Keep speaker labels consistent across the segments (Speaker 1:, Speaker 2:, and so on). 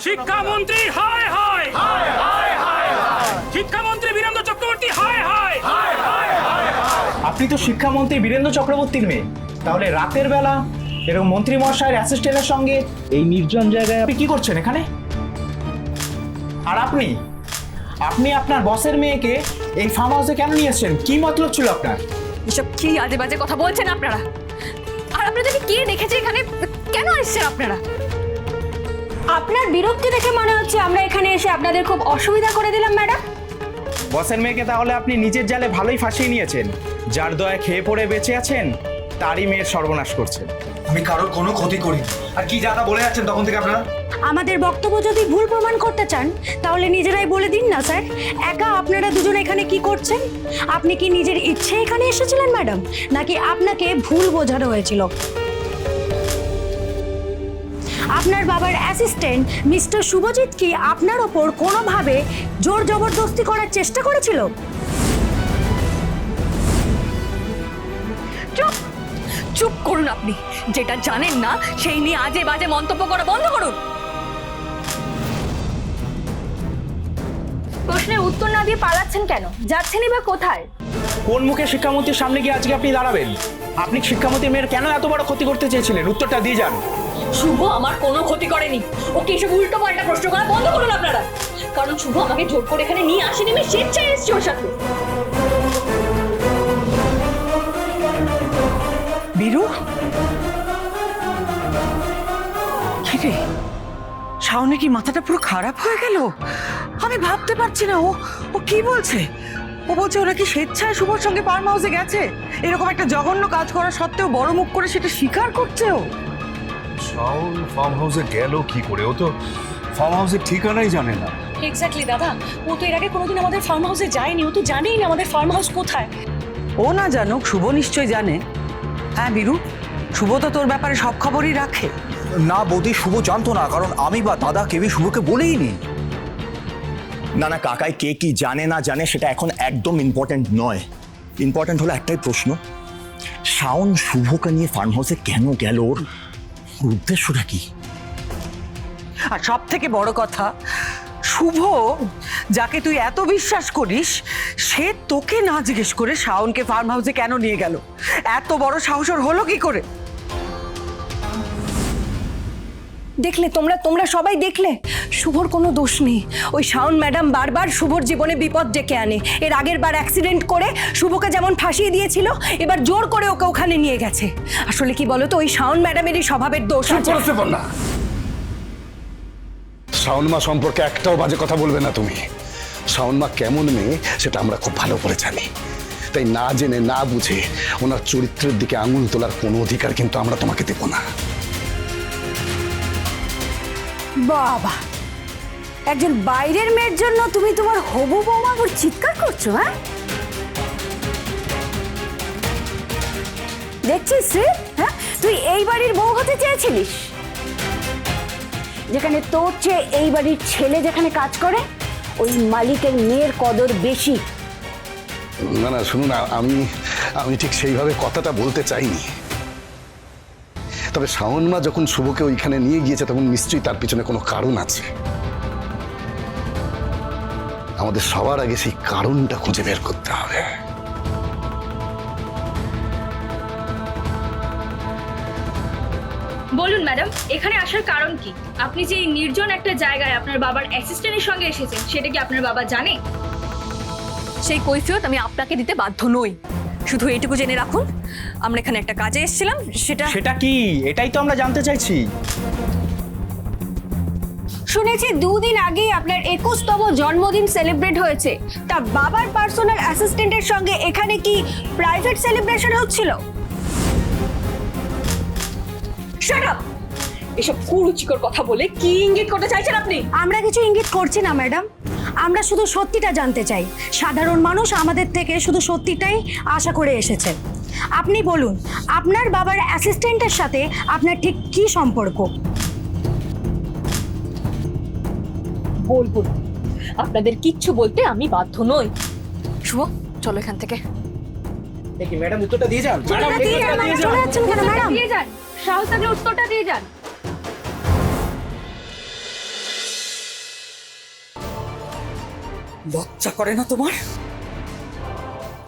Speaker 1: শিক্ষামন্ত্রী হায় হায়, শিক্ষামন্ত্রী বীরেন্দ্র চক্রবর্তী হায় হায়।
Speaker 2: আপনি তো শিক্ষামন্ত্রী বীরেন্দ্র চক্রবর্তীর মেয়ে, তাহলে রাতের বেলা এরকম মন্ত্রী মহাশয়ের অ্যাসিস্ট্যান্টের সঙ্গে এই নির্জন জায়গায় আপনি কি করছেন এখানে? আর আপনি আপনি আপনার বসের মেয়েকে এই ফার্ম হাউসে কেন নিয়ে এসেছেন? কি মতলব ছিল আপনার?
Speaker 3: এসব কি আজে বাজে কথা বলছেন আপনারা? আর আপনাদেরকে কে দেখেছে এখানে? কেন এসেছেন আপনারা?
Speaker 4: আপনার বিরক্তি দেখে মনে হচ্ছে আমরা এখানে এসে আপনাদের খুব অসুবিধা করে দিলাম ম্যাডাম।
Speaker 2: বসের মেয়েকে তাহলে আপনি নিজের জালে ভালোই ফাঁসিয়ে নিয়েছেন। যার দয়া খেয়ে পড়ে বেঁচে আছেন তারই মেয়ের সর্বনাশ করছেন।
Speaker 5: আমি কারোর কোনো ক্ষতি করিনি। আর কি যা তা বলে যাচ্ছেন তখন থেকে আপনারা?
Speaker 4: আমাদের বক্তব্য যদি ভুল প্রমাণ করতে চান তাহলে নিজেরাই বলে দিন না স্যার। একা আপনারা দুজন এখানে কি করছেন? আপনি কি নিজের ইচ্ছে এখানে এসেছিলেন ম্যাডাম, নাকি আপনাকে ভুল বোঝানো হয়েছিল? আপনার বাবার অ্যাসিস্ট্যান্ট মিস্টার শুভজিৎ কি আপনার ওপর কোনোভাবে জোর জবরদস্তি করার চেষ্টা করেছিল?
Speaker 3: চুপ চুপ করুন আপনি। যেটা জানেন না সেই নিয়ে আজে বাজে মন্তব্য করা বন্ধ করুন।
Speaker 4: প্রশ্নের উত্তর না দিয়ে পালাচ্ছেন কেন? যাচ্ছেনই বা কোথায়?
Speaker 2: কোন মুখে শিক্ষামন্ত্রীর সামনে গিয়ে আজকে আপনি দাঁড়াবেন? আপনি শিক্ষামন্ত্রীর মেয়ের কেন এত বড় ক্ষতি করতে চেয়েছিলেন? উত্তরটা দিয়ে যান।
Speaker 3: শুভ আমার কোনো ক্ষতি করেনি। ওকে এসব উল্টো পাল্টা প্রশ্ন করা বন্ধ করুন আপনারা। কারণ শুভ আমাকে জোর করে এখানে নিয়ে আসেনি, আমি স্বেচ্ছায় এসেছি ওর সাথে।
Speaker 6: বীরু, কিরে শাওনের কি মাথাটা পুরো খারাপ হয়ে গেল? আমি ভাবতে পারছি না ও কি বলছে। ও বলছে ওরা কি স্বেচ্ছায় শুভর সঙ্গে ফার্ম হাউসে গেছে? এরকম একটা জঘন্য কাজ করা সত্ত্বেও বড় মুখ করে সেটা স্বীকার করছে ও।
Speaker 7: শাওন ফার্ম হাউসে গেল কি করে? ও তো ফার্ম হাউসের ঠিকানাই জানে না।
Speaker 8: এক্স্যাক্টলি দাদা, ও তো এর আগে কোনোদিন আমাদের ফার্ম হাউসে যায়নি। ও তো জানেই না আমাদের ফার্ম হাউস কোথায়।
Speaker 6: ও না জানুক, শুভ নিশ্চয় জানে। হ্যাঁ বীরু, শুভ তো তোর ব্যাপারে সব খবরই রাখে।
Speaker 5: না বৌদি, শুভ জানতো না, কারণ আমি বা দাদা কেউই শুভকে বলেইনি।
Speaker 9: না না কাকাই কে কি জানে না জানে সেটা এখন একদম ইম্পর্টেন্ট নয়। ইম্পর্টেন্ট হলো একটাই প্রশ্ন, শাওন শুভকে নিয়ে ফার্ম হাউসে কেন গেল? ওর উদ্দেশ্যটা কি?
Speaker 6: আর সব থেকে বড় কথা, শুভ যাকে তুই এত বিশ্বাস করিস সে তোকে না জিজ্ঞেস করে শাওনকে ফার্ম হাউসে কেন নিয়ে গেল? এত বড় সাহস ওর হলো কি করে?
Speaker 4: দেখলে তোমরা সবাই দেখলে, শুভর কোনো দোষ নেই। ওই শাওন ম্যাডাম বারবার শুভর জীবনে বিপদ ডেকে আনে। এর আগের বার অ্যাক্সিডেন্ট করে শুভকে যেমন ফাঁসিয়ে দিয়েছিল, এবার জোর করে ওকে ওখানে নিয়ে গেছে। আসলে কি বলতো, ওই শাওন ম্যাডামেরই স্বভাবের দোষ আছে।
Speaker 7: শাওন মা সম্পর্কে একটাও বাজে কথা বলবে না তুমি। শাওন মা কেমন মেয়ে সেটা আমরা খুব ভালো করে জানি। তাই না জেনে না বুঝে ওনার চরিত্রের দিকে আঙুল তোলার কোনো অধিকার কিন্তু আমরা তোমাকে দেব না।
Speaker 4: বাবা, একজন বাইরের মেয়ের জন্য তুমি তোমার হবু বৌমা ওর চিৎকার করছো? হ্যাঁ দেখছিস শ্রী, হ্যাঁ তুই এই বাড়ির বউ হতে চেয়েছিলিস, যেখানে তোর চেয়ে এই বাড়ির ছেলে যেখানে কাজ করে ওই মালিকের মেয়ের কদর বেশি।
Speaker 7: না না শুনুন, আমি ঠিক সেইভাবে কথাটা বলতে চাইনি। তবে শাওন মা যখন শুভকে ওইখানে নিয়ে গিয়েছে তখন নিশ্চয়ই তার পিছনে কোনো কারণ আছে। আমাদের সবার আগে সেই কারণটা খুঁজে বের করতে হবে।
Speaker 10: বলুন ম্যাডাম, এখানে আসার কারণ কি? আপনি যে এই নির্জন একটা জায়গায় আপনার বাবার অ্যাসিস্ট্যান্টের সঙ্গে এসেছেন সেটা কি আপনার বাবা জানে?
Speaker 3: সেই কৈফিয়ত আমি আপনাকে দিতে বাধ্য নই। শুধু এইটুকু জেনে রাখুন, আমরা এখানে একটা কাজে এসেছিলাম।
Speaker 2: সেটা কি? এটাই তো আমরা জানতে চাইছি।
Speaker 4: শুনেছি দুদিন আগেই আপনার 21তম জন্মদিন সেলিব্রেট হয়েছে। তা বাবার পার্সোনাল অ্যাসিস্ট্যান্টের সঙ্গে এখানে কি প্রাইভেট সেলিব্রেশন হচ্ছিল?
Speaker 3: Shut up! এসব কুরুচিকর কথা বলে কি ইঙ্গিত করতে চাইছেন আপনি?
Speaker 4: আমরা কিছু ইঙ্গিত করছি না ম্যাডাম, আমরা শুধু সত্যিটা জানতে চাই। সাধারণ মানুষ আমাদের থেকে শুধু সত্যিটাই আশা করে এসেছে। আপনি বলুন, আপনার বাবার অ্যাসিস্ট্যান্টের সাথে আপনার ঠিক কি সম্পর্ক?
Speaker 3: বলবো না, আপনাদের কিচ্ছু বলতে আমি বাধ্য নই। শুভ, চলো এখান থেকে।
Speaker 2: দেখি ম্যাডাম উত্তরটা দিয়ে যান।
Speaker 4: চলে যাচ্ছেন কেন ম্যাডাম?
Speaker 10: দিয়ে যান, সাহস থাকলে উত্তরটা দিয়ে যান।
Speaker 6: লজ্জা করে না তোমার?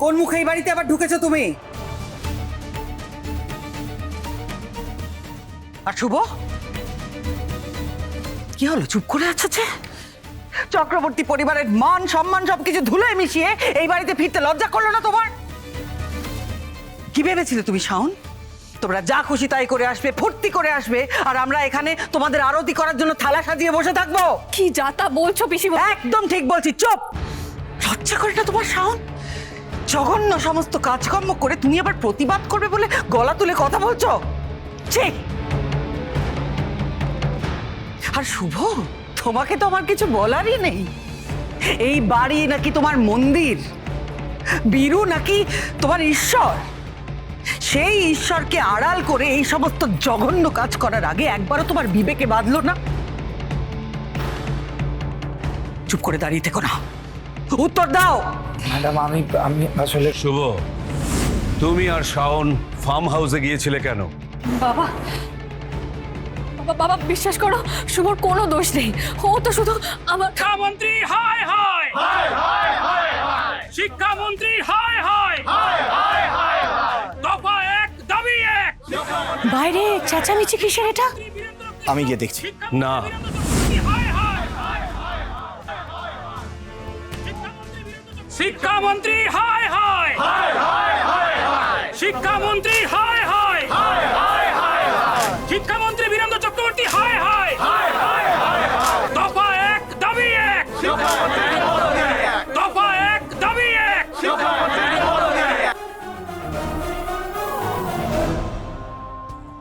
Speaker 6: কোন মুখে এই বাড়িতে আবার ঢুকেছো তুমি? আর শুভ, কি হলো? চুপ করে আছো যে? চক্রবর্তী পরিবারের মান সম্মান সবকিছু ধুলোয় মিশিয়ে এই বাড়িতে ফিরতে লজ্জা করলো না তোমার? কি ভেবেছিলে তুমি শাওন? তোমরা যা খুশি তাই করে আসবে, ফুর্তি করে আসবে, আর আমরা এখানে তোমাদের আরতি করার জন্য থালা সাজিয়ে বসে থাকবো?
Speaker 4: কি যা তা বলছো পিসিমা?
Speaker 6: একদম ঠিক বলছি, চুপ! লজ্জা করে না তোমার শাওন? জঘন্য সমস্ত কাজকর্ম করে তুমি আবার প্রতিবাদ করবে বলে গলা তুলে কথা বলছো? ঠিক। আর শুভ, তোমাকে তো আমার কিছু বলারই নেই। এই বাড়ি নাকি তোমার মন্দির? বীরু নাকি তোমার ঈশ্বর? সেই ঈশ্বরকে আড়াল করে এই সমস্ত জঘন্য কাজ করার আগে একবারও তোমার বিবেকে বাঁধলো না? চুপ করে দাঁড়িয়ে থেকো না, উত্তর দাও।
Speaker 2: ম্যাডাম, আমি আসলে
Speaker 11: শুভ, তুমি আর শাওন ফার্ম হাউসে গিয়েছিলে কেন?
Speaker 4: বাবা বাবা বিশ্বাস করো, শুভর কোনো দোষ নেই। ও তো শুধু আমার
Speaker 1: শিক্ষামন্ত্রী হায় হায় শিক্ষামন্ত্রী হায় হায় দফা এক দাবি এক।
Speaker 4: বাইরে চেঁচামেচি কিসের এটা?
Speaker 9: আমি গিয়ে দেখছি।
Speaker 11: না,
Speaker 1: শিক্ষামন্ত্রী হায় হায় শিক্ষামন্ত্রী হায় হায় শিক্ষামন্ত্রী বীরেন্দ্র চক্রবর্তী হায় হায় দফা এক দাবি এক। দফা এক দাবি এক।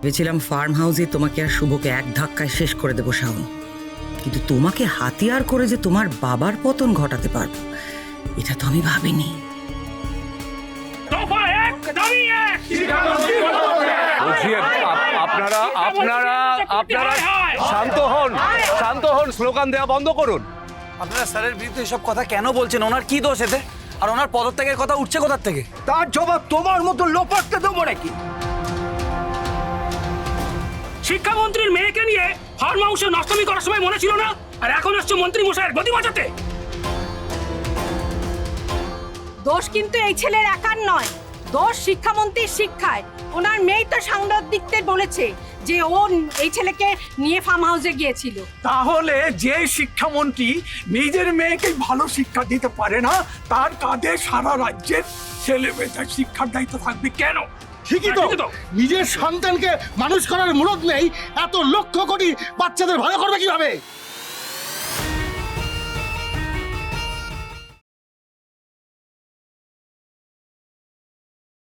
Speaker 6: ভেবেছিলাম ফার্ম হাউসে তোমাকে আর শুভকে এক ধাক্কায় শেষ করে দেবো শাওন, কিন্তু তোমাকে হাতিয়ার করে যে তোমার বাবার পতন ঘটাতে পারবো এটা তো আমি ভাবিনি।
Speaker 1: দফা এক দাবি এক।
Speaker 11: বলছি আপনারা আপনারা আপনারা শান্ত হন, স্লোগান দেওয়া বন্ধ করুন।
Speaker 5: আপনারা স্যারের বিরুদ্ধে এসব কথা কেন বলছেন? ওনার কি দোষ এতে? আর ওনার পদত্যাগের কথা উঠছে কোথার থেকে?
Speaker 2: তার জবাব তোমার মতো লোপাটকে দেবো নাকি?
Speaker 1: শিক্ষামন্ত্রীর মেয়েকে নিয়ে ফার্ম হাউসে নষ্টমী করার সময় মনে ছিল না, আর এখন আসছে মন্ত্রী মশাইয়ের গদি বাঁচাতে।
Speaker 4: দোষ কিন্তু এই ছেলের একার নয়, দোষ শিক্ষামন্ত্রীর শিক্ষায়। ওনার মেয়ে তো সাংবাদিকদের বলেছে যে ও এই ছেলেকে নিয়ে ফার্ম হাউসে গিয়েছিল।
Speaker 2: তাহলে যে শিক্ষামন্ত্রী নিজের মেয়েকে ভালো শিক্ষা দিতে পারে না, তার কাঁধে সারা রাজ্যের ছেলে মেয়েদের শিক্ষার দায়িত্ব থাকবে কেন?
Speaker 7: ঠিকই তো, নিজের সন্তানকে মানুষ করার মুরত নেই, এত লক্ষ কোটি বাচ্চাদের ভালো করবে কিভাবে?